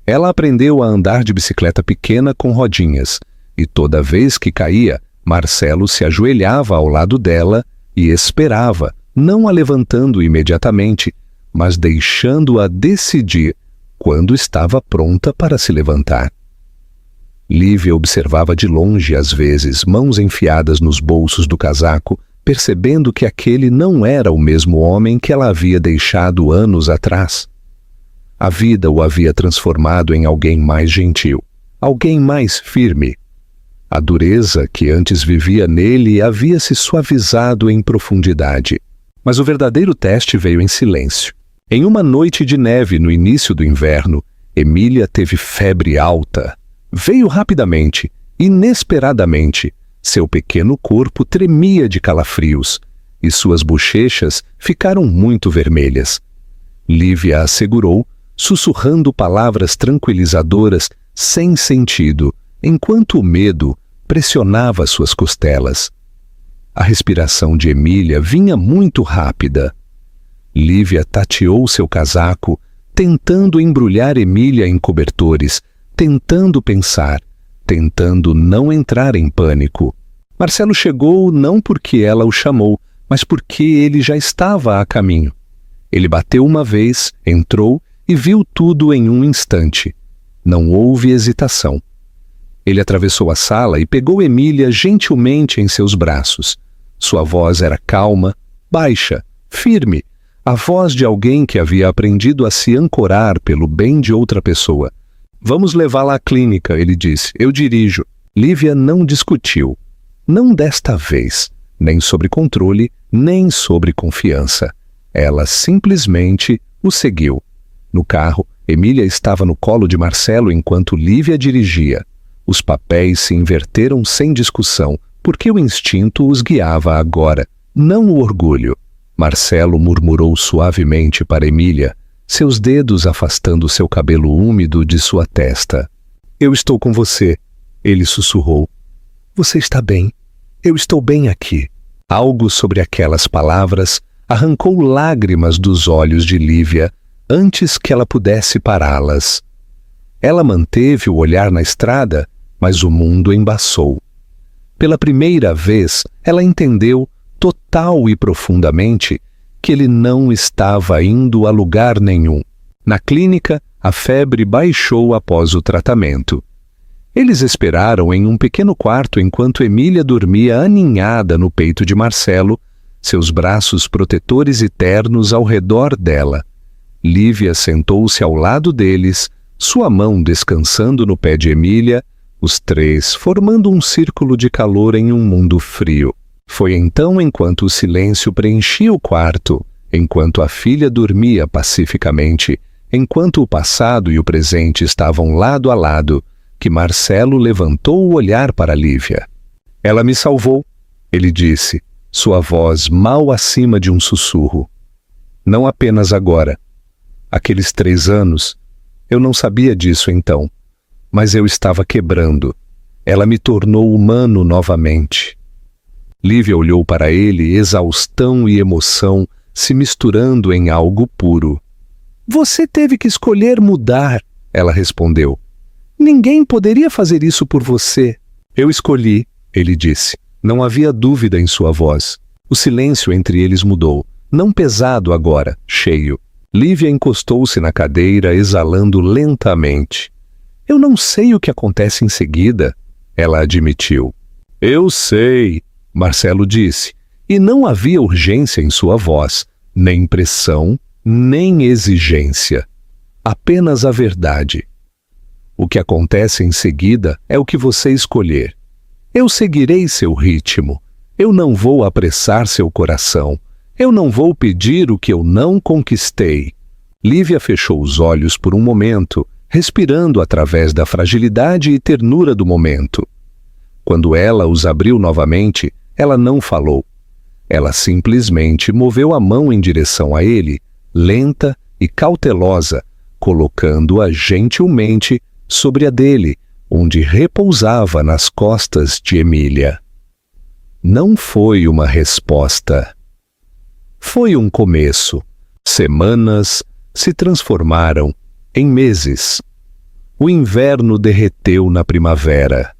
S1: Ela aprendeu a andar de bicicleta pequena com rodinhas, e toda vez que caía, Marcelo se ajoelhava ao lado dela e esperava, não a levantando imediatamente, mas deixando-a decidir quando estava pronta para se levantar. Lívia observava de longe, às vezes, mãos enfiadas nos bolsos do casaco, percebendo que aquele não era o mesmo homem que ela havia deixado anos atrás. A vida o havia transformado em alguém mais gentil, alguém mais firme. A dureza que antes vivia nele havia se suavizado em profundidade. Mas o verdadeiro teste veio em silêncio. Em uma noite de neve no início do inverno, Emília teve febre alta. Veio rapidamente, inesperadamente. Seu pequeno corpo tremia de calafrios e suas bochechas ficaram muito vermelhas. Lívia a segurou, sussurrando palavras tranquilizadoras sem sentido, enquanto o medo pressionava suas costelas. A respiração de Emília vinha muito rápida. Lívia tateou seu casaco, tentando embrulhar Emília em cobertores, tentando pensar, tentando não entrar em pânico. Marcelo chegou não porque ela o chamou, mas porque ele já estava a caminho. Ele bateu uma vez, entrou e viu tudo em um instante. Não houve hesitação. Ele atravessou a sala e pegou Emília gentilmente em seus braços. Sua voz era calma, baixa, firme, a voz de alguém que havia aprendido a se ancorar pelo bem de outra pessoa. Vamos levá-la à clínica, ele disse. Eu dirijo. Lívia não discutiu. Não desta vez, nem sobre controle, nem sobre confiança. Ela simplesmente o seguiu. No carro, Emília estava no colo de Marcelo enquanto Lívia dirigia. Os papéis se inverteram sem discussão, porque o instinto os guiava agora, não o orgulho. Marcelo murmurou suavemente para Emília, seus dedos afastando seu cabelo úmido de sua testa. Eu estou com você, ele sussurrou. Você está bem? Eu estou bem aqui. Algo sobre aquelas palavras arrancou lágrimas dos olhos de Lívia antes que ela pudesse pará-las. Ela manteve o olhar na estrada, mas o mundo embaçou. Pela primeira vez, ela entendeu, total e profundamente, que ele não estava indo a lugar nenhum. Na clínica, a febre baixou após o tratamento. Eles esperaram em um pequeno quarto enquanto Emília dormia aninhada no peito de Marcelo, seus braços protetores e ternos ao redor dela. Lívia sentou-se ao lado deles, sua mão descansando no pé de Emília, os três formando um círculo de calor em um mundo frio. Foi então, enquanto o silêncio preenchia o quarto, enquanto a filha dormia pacificamente, enquanto o passado e o presente estavam lado a lado, que Marcelo levantou o olhar para Lívia. Ela me salvou, ele disse, sua voz mal acima de um sussurro. Não apenas agora. Aqueles 3 anos, eu não sabia disso então, mas eu estava quebrando. Ela me tornou humano novamente. Lívia olhou para ele, exaustão e emoção se misturando em algo puro. Você teve que escolher mudar, ela respondeu. Ninguém poderia fazer isso por você. Eu escolhi, ele disse. Não havia dúvida em sua voz. O silêncio entre eles mudou, não pesado agora, cheio. Lívia encostou-se na cadeira, exalando lentamente. Eu não sei o que acontece em seguida, ela admitiu. Eu sei, Marcelo disse, e não havia urgência em sua voz, nem pressão, nem exigência. Apenas a verdade. O que acontece em seguida é o que você escolher. Eu seguirei seu ritmo. Eu não vou apressar seu coração. Eu não vou pedir o que eu não conquistei. Lívia fechou os olhos por um momento, respirando através da fragilidade e ternura do momento. Quando ela os abriu novamente, ela não falou. Ela simplesmente moveu a mão em direção a ele, lenta e cautelosa, colocando-a gentilmente sobre a dele, onde repousava nas costas de Emília. Não foi uma resposta. Foi um começo. Semanas se transformaram em meses. O inverno derreteu na primavera.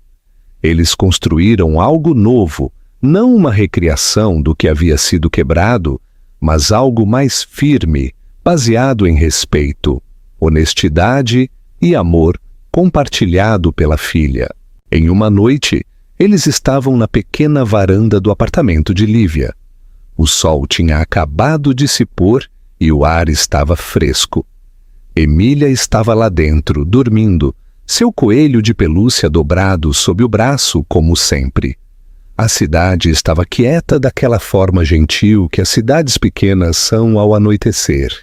S1: Eles construíram algo novo, não uma recriação do que havia sido quebrado, mas algo mais firme, baseado em respeito, honestidade e amor compartilhado pela filha. Em uma noite, eles estavam na pequena varanda do apartamento de Lívia. O sol tinha acabado de se pôr e o ar estava fresco. Emília estava lá dentro, dormindo, seu coelho de pelúcia dobrado sob o braço, como sempre. A cidade estava quieta daquela forma gentil que as cidades pequenas são ao anoitecer.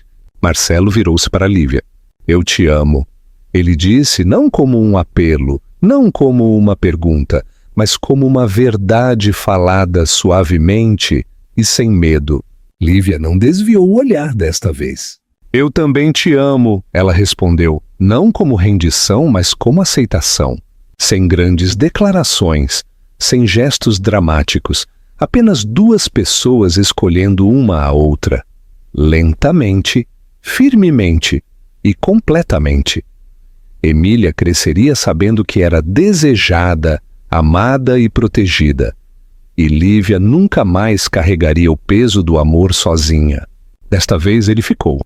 S1: Marcelo virou-se para Lívia. Eu te amo. Ele disse não como um apelo, não como uma pergunta, mas como uma verdade falada suavemente e sem medo. Lívia não desviou o olhar desta vez. Eu também te amo, ela respondeu, não como rendição, mas como aceitação. Sem grandes declarações, sem gestos dramáticos, apenas duas pessoas escolhendo uma a outra. Lentamente, firmemente e completamente. Emília cresceria sabendo que era desejada, amada e protegida. E Lívia nunca mais carregaria o peso do amor sozinha. Desta vez ele ficou.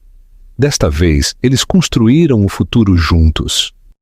S1: Desta vez eles construíram o futuro juntos.